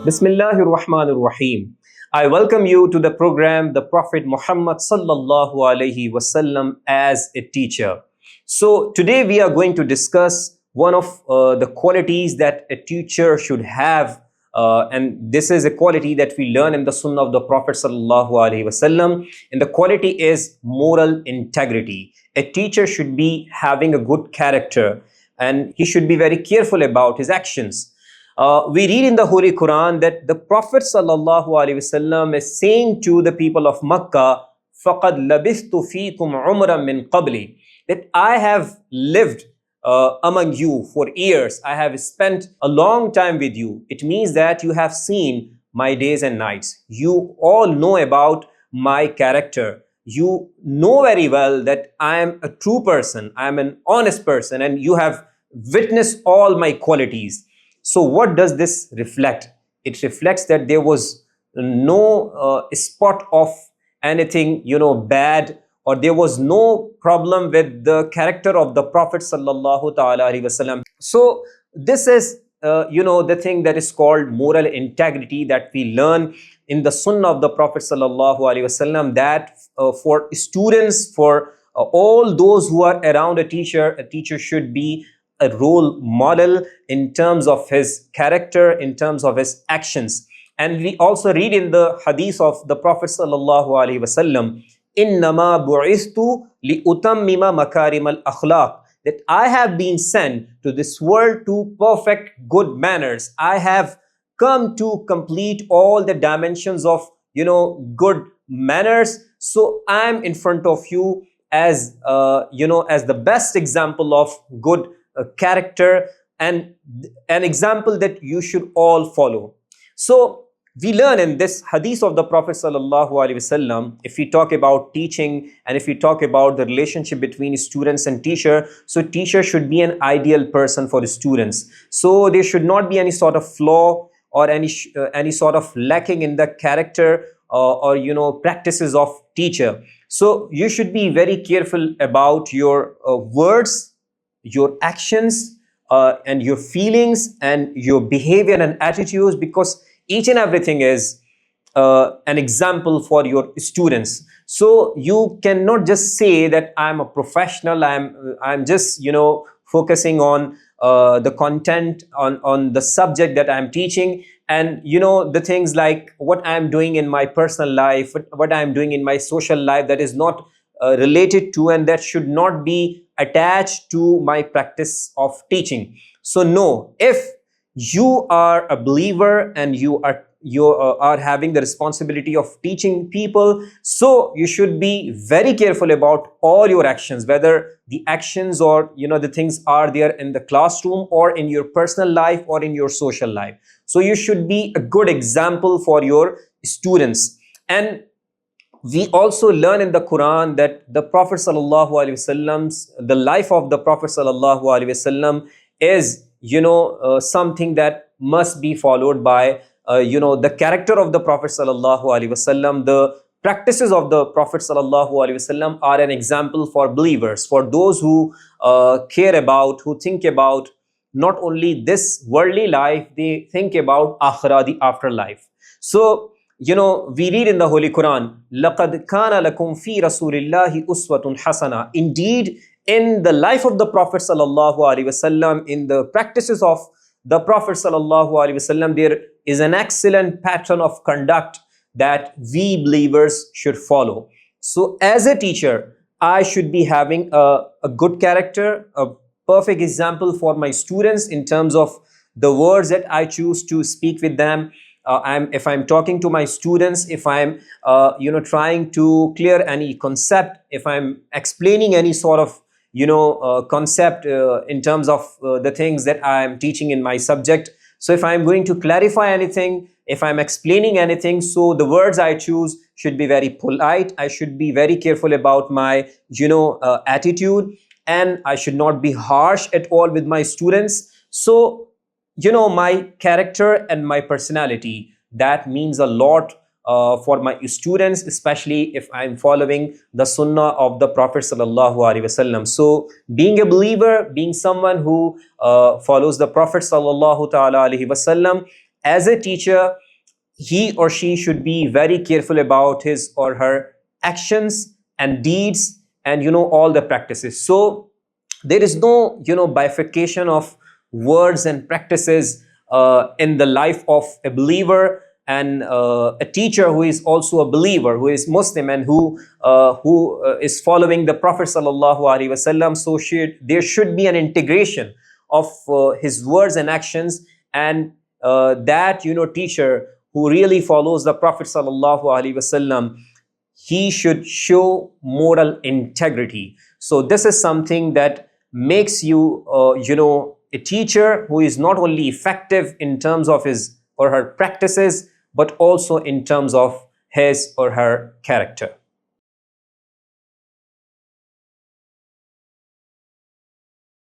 Bismillahir Rahmanir Rahim. I welcome you to the program The Prophet Muhammad Sallallahu Alaihi Wasallam as a teacher. So today we are going to discuss one of the qualities that a teacher should have, and this is a quality that we learn in the Sunnah of the Prophet Sallallahu Alaihi Wasallam. And the quality is moral integrity. A teacher should be having a good character, and he should be very careful about his actions. We read in the Holy Quran that the Prophet sallallahu alaihi wasallam is saying to the people of Makkah, فَقَدْ لَبِثْتُ فِيكُمْ عُمْرًا مِّن قَبْلِ, that I have lived among you for years. I have spent a long time with you. It means that you have seen my days and nights. You all know about my character. You know very well that I am a true person. I am an honest person, and you have witnessed all my qualities. So what does this reflect? It reflects that there was no spot of anything, bad, or there was no problem with the character of the Prophet sallallahu ta'ala alaihi wasallam. So this is, the thing that is called moral integrity that we learn in the Sunnah of the Prophet sallallahu alaihi wasallam, that for students, for all those who are around a teacher should be a role model in terms of his character, in terms of his actions. And we also read in the hadith of the Prophet sallallahu alaihi wasallam, "Innama bu'istu li utammima makarim al-akhlaq," that I have been sent to this world to perfect good manners. I have come to complete all the dimensions of good manners. So I am in front of you as as the best example of good character, and an example that you should all follow. So we learn in this hadith of the Prophet sallallahu alaihi wasallam, if we talk about teaching and if we talk about the relationship between students and teacher, so teacher should be an ideal person for the students. So there should not be any sort of flaw or any sort of lacking in the character or practices of teacher. So you should be very careful about your words, your actions, and your feelings and your behavior and attitudes, because each and everything is an example for your students. So you cannot just say that I'm a professional, I'm just focusing on the content, on the subject that I'm teaching, and the things like what I'm doing in my personal life, what I'm doing in my social life, that is not related to, and that should not be attached to my practice of teaching. So no, if you are a believer and you are having the responsibility of teaching people, so you should be very careful about all your actions, whether the actions or the things are there in the classroom or in your personal life or in your social life. So you should be a good example for your students. And we also learn in the Quran that the Prophet sallallahu alaihi wasallam's, the life of the Prophet sallallahu alaihi wasallam is something that must be followed by the character of the Prophet sallallahu alaihi wasallam. The practices of the Prophet sallallahu alaihi wasallam are an example for believers, for those who care about, who think about not only this worldly life, they think about akhirah, the afterlife. So we read in the Holy Quran, لَقَدْ كَانَ لَكُمْ فِي رَسُولِ اللَّهِ أُسْوَةٌ حَسَنَةٌ. Indeed, in the life of the Prophet sallallahu alaihi wasallam, in the practices of the Prophet sallallahu alaihi wasallam, there is an excellent pattern of conduct that we believers should follow. So as a teacher, I should be having a good character, a perfect example for my students in terms of the words that I choose to speak with them. If I'm talking to my students, if I'm trying to clear any concept, if I'm explaining any sort of concept in terms of the things that I'm teaching in my subject. So if I'm going to clarify anything, if I'm explaining anything, so the words I choose should be very polite. I should be very careful about my attitude, and I should not be harsh at all with my students. So my character and my personality, that means a lot for my students, especially if I'm following the sunnah of the Prophet sallallahu alaihi wasallam. So being a believer, being someone who follows the Prophet sallallahu ta'ala alaihi wasallam, as a teacher, he or she should be very careful about his or her actions and deeds, and all the practices. So there is no bifurcation of words and practices in the life of a believer, and a teacher who is also a believer, who is Muslim, and who is following the Prophet sallallahu alaihi wasallam. So there should be an integration of his words and actions, and that teacher who really follows the Prophet sallallahu alaihi wasallam, he should show moral integrity. So this is something that makes you a teacher who is not only effective in terms of his or her practices, but also in terms of his or her character.